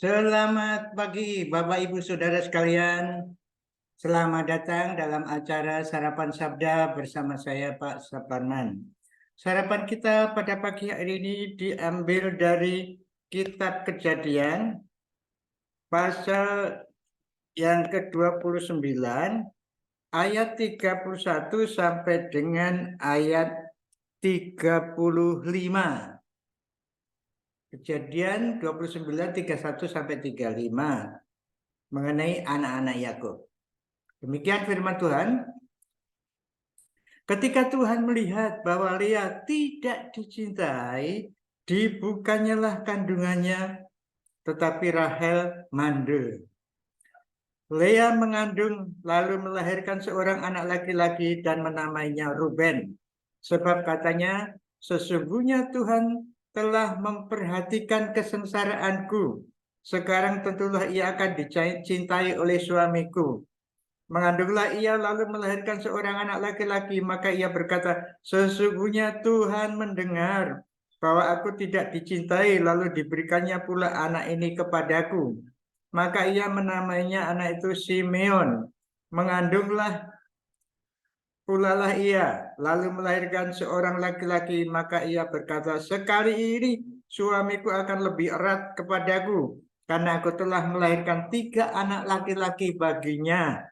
Selamat pagi, Bapak Ibu Saudara sekalian. Selamat datang dalam acara Sarapan Sabda bersama saya, Pak Saparman. Sarapan kita pada pagi hari ini diambil dari Kitab Kejadian, pasal yang ke-29, ayat 31 sampai dengan ayat 35. Kejadian 29, 31 sampai 35 mengenai anak-anak Yakub. Demikian firman Tuhan. Ketika Tuhan melihat bahwa Lea tidak dicintai, dibukanyalah kandungannya, tetapi Rahel mandul. Lea mengandung lalu melahirkan seorang anak laki-laki dan menamainya Ruben. Sebab katanya, sesungguhnya Tuhan telah memperhatikan kesengsaraanku. Sekarang tentulah ia akan dicintai oleh suamiku. Mengandunglah ia lalu melahirkan seorang anak laki-laki, maka ia berkata, sesungguhnya Tuhan mendengar bahwa aku tidak dicintai, lalu diberikannya pula anak ini kepadaku. Maka ia menamainya anak itu Simeon. Mengandunglah pulalah ia, lalu melahirkan seorang laki-laki, maka ia berkata, sekali ini suamiku akan lebih erat kepadaku, karena aku telah melahirkan 3 anak laki-laki baginya.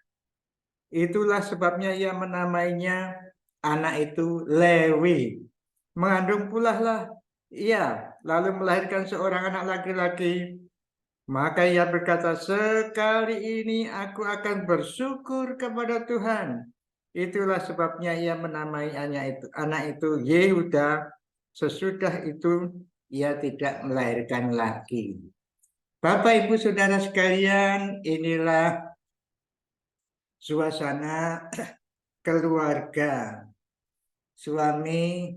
Itulah sebabnya ia menamainya anak itu Lewi. Mengandung pula lah ia, lalu melahirkan seorang anak laki-laki. Maka ia berkata, sekali ini aku akan bersyukur kepada Tuhan. Itulah sebabnya ia menamai anak itu Yehuda. Sesudah itu ia tidak melahirkan lagi. Bapak Ibu Saudara sekalian, inilah suasana keluarga. Suami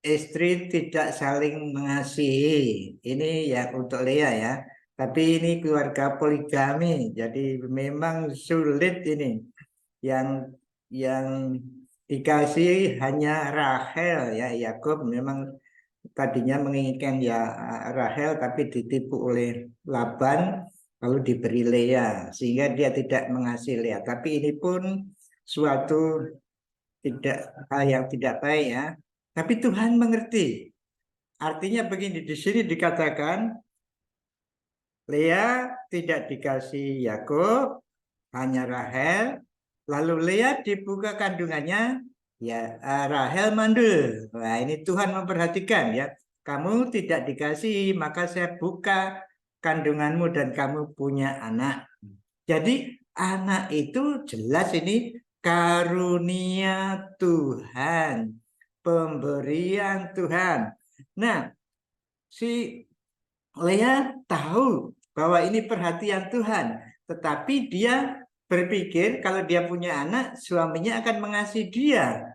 istri tidak saling mengasihi. Ini ya untuk Lea ya. Tapi ini keluarga poligami. Jadi memang sulit ini. Yang dikasih hanya Rahel ya. Yakub memang tadinya menginginkan ya Rahel, tapi ditipu oleh Laban lalu diberi Lea sehingga dia tidak mengasihi Lea. Tapi ini pun suatu hal yang tidak baik ya. Tapi Tuhan mengerti. Artinya begini, di sini dikatakan Lea tidak dikasih Yakub, hanya Rahel. Lalu Lea dibuka kandungannya, ya Rahel mandul. Nah, ini Tuhan memperhatikan ya. Kamu tidak dikasih, maka saya buka kandunganmu dan kamu punya anak. Jadi anak itu jelas ini karunia Tuhan, pemberian Tuhan. Nah, si Lea tahu bahwa ini perhatian Tuhan, tetapi dia berpikir kalau dia punya anak, suaminya akan mengasihi dia.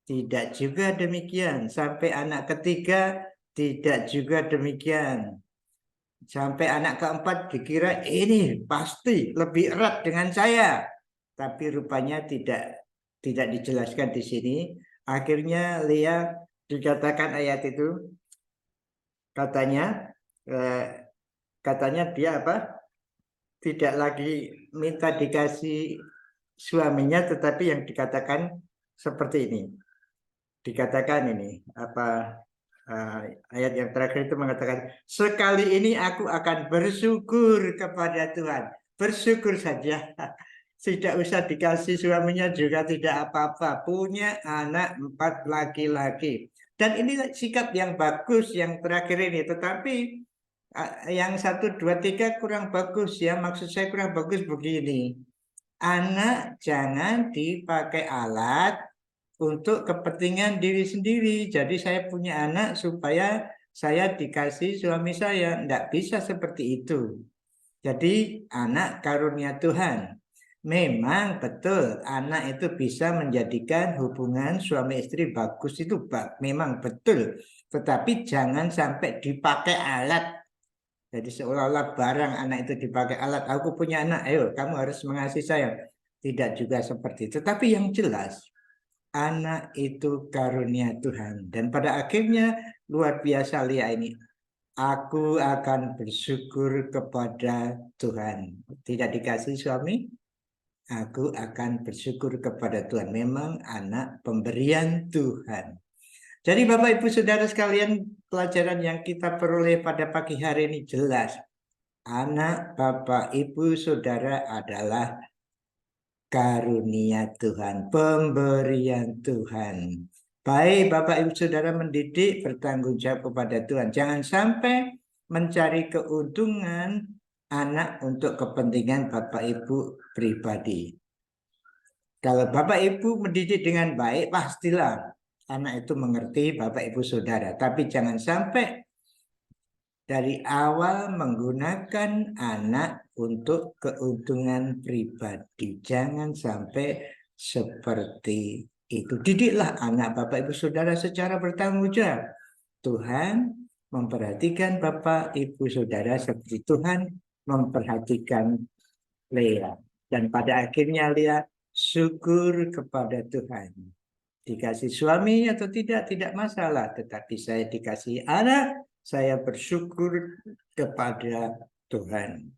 Tidak juga demikian. Sampai anak ketiga, tidak juga demikian. Sampai anak keempat dikira ini pasti lebih erat dengan saya. Tapi rupanya tidak dijelaskan di sini. Akhirnya Lea dikatakan ayat itu, katanya dia apa? Tidak lagi minta dikasih suaminya, tetapi yang dikatakan seperti ini. Dikatakan ini apa? Ayat yang terakhir itu mengatakan, sekali ini aku akan bersyukur kepada Tuhan. Bersyukur saja. Tidak usah dikasih suaminya juga tidak apa-apa. Punya anak 4 laki-laki. Dan ini sikap yang bagus yang terakhir ini. Tetapi yang 1, 2, 3 kurang bagus ya. Maksud saya kurang bagus begini. Anak jangan dipakai alat untuk kepentingan diri sendiri. Jadi saya punya anak supaya saya dikasih suami saya. Tidak bisa seperti itu. Jadi anak karunia Tuhan. Memang betul anak itu bisa menjadikan hubungan suami istri bagus, itu memang betul. Tetapi jangan sampai dipakai alat. Jadi seolah-olah barang anak itu dipakai alat. Aku punya anak, ayo kamu harus mengasihi saya. Tidak juga seperti itu. Tapi yang jelas anak itu karunia Tuhan. Dan pada akhirnya luar biasa Lea ini. Aku akan bersyukur kepada Tuhan. Tidak dikasih suami, aku akan bersyukur kepada Tuhan. Memang anak pemberian Tuhan. Jadi Bapak Ibu Saudara sekalian, pelajaran yang kita peroleh pada pagi hari ini jelas. Anak Bapak Ibu Saudara adalah karunia Tuhan, pemberian Tuhan. Baik Bapak Ibu Saudara mendidik, bertanggung jawab kepada Tuhan. Jangan sampai mencari keuntungan anak untuk kepentingan Bapak Ibu pribadi. Kalau Bapak Ibu mendidik dengan baik, pastilah anak itu mengerti Bapak Ibu Saudara. Tapi jangan sampai dari awal menggunakan anak untuk keuntungan pribadi. Jangan sampai seperti itu. Didiklah anak Bapak Ibu Saudara secara bertanggung jawab. Tuhan memperhatikan Bapak Ibu Saudara seperti Tuhan memperhatikan Lea. Dan pada akhirnya Lea syukur kepada Tuhan. Dikasih suami atau tidak masalah. Tetapi saya dikasih anak, saya bersyukur kepada Tuhan.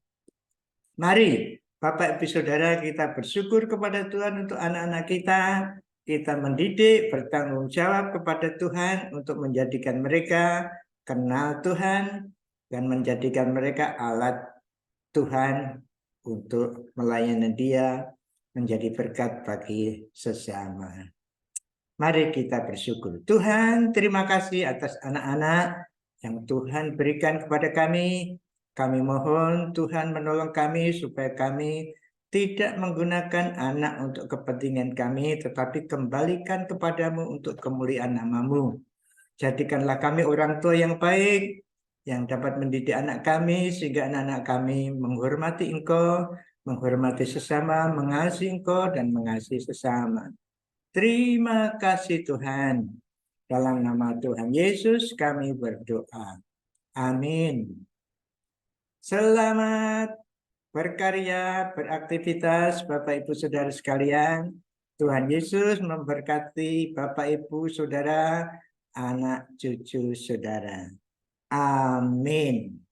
Mari Bapak Ibu Saudara kita bersyukur kepada Tuhan untuk anak-anak kita. Kita mendidik, bertanggung jawab kepada Tuhan untuk menjadikan mereka kenal Tuhan dan menjadikan mereka alat Tuhan untuk melayani Dia, menjadi berkat bagi sesama. Mari kita bersyukur. Tuhan, terima kasih atas anak-anak yang Tuhan berikan kepada kami. Kami mohon Tuhan menolong kami supaya kami tidak menggunakan anak untuk kepentingan kami, tetapi kembalikan kepadamu untuk kemuliaan nama-Mu. Jadikanlah kami orang tua yang baik, yang dapat mendidik anak kami, sehingga anak-anak kami menghormati Engkau, menghormati sesama, mengasihi Engkau, dan mengasihi sesama. Terima kasih Tuhan. Dalam nama Tuhan Yesus kami berdoa. Amin. Selamat berkarya, beraktivitas Bapak Ibu Saudara sekalian. Tuhan Yesus memberkati Bapak Ibu Saudara, anak cucu saudara. Amin.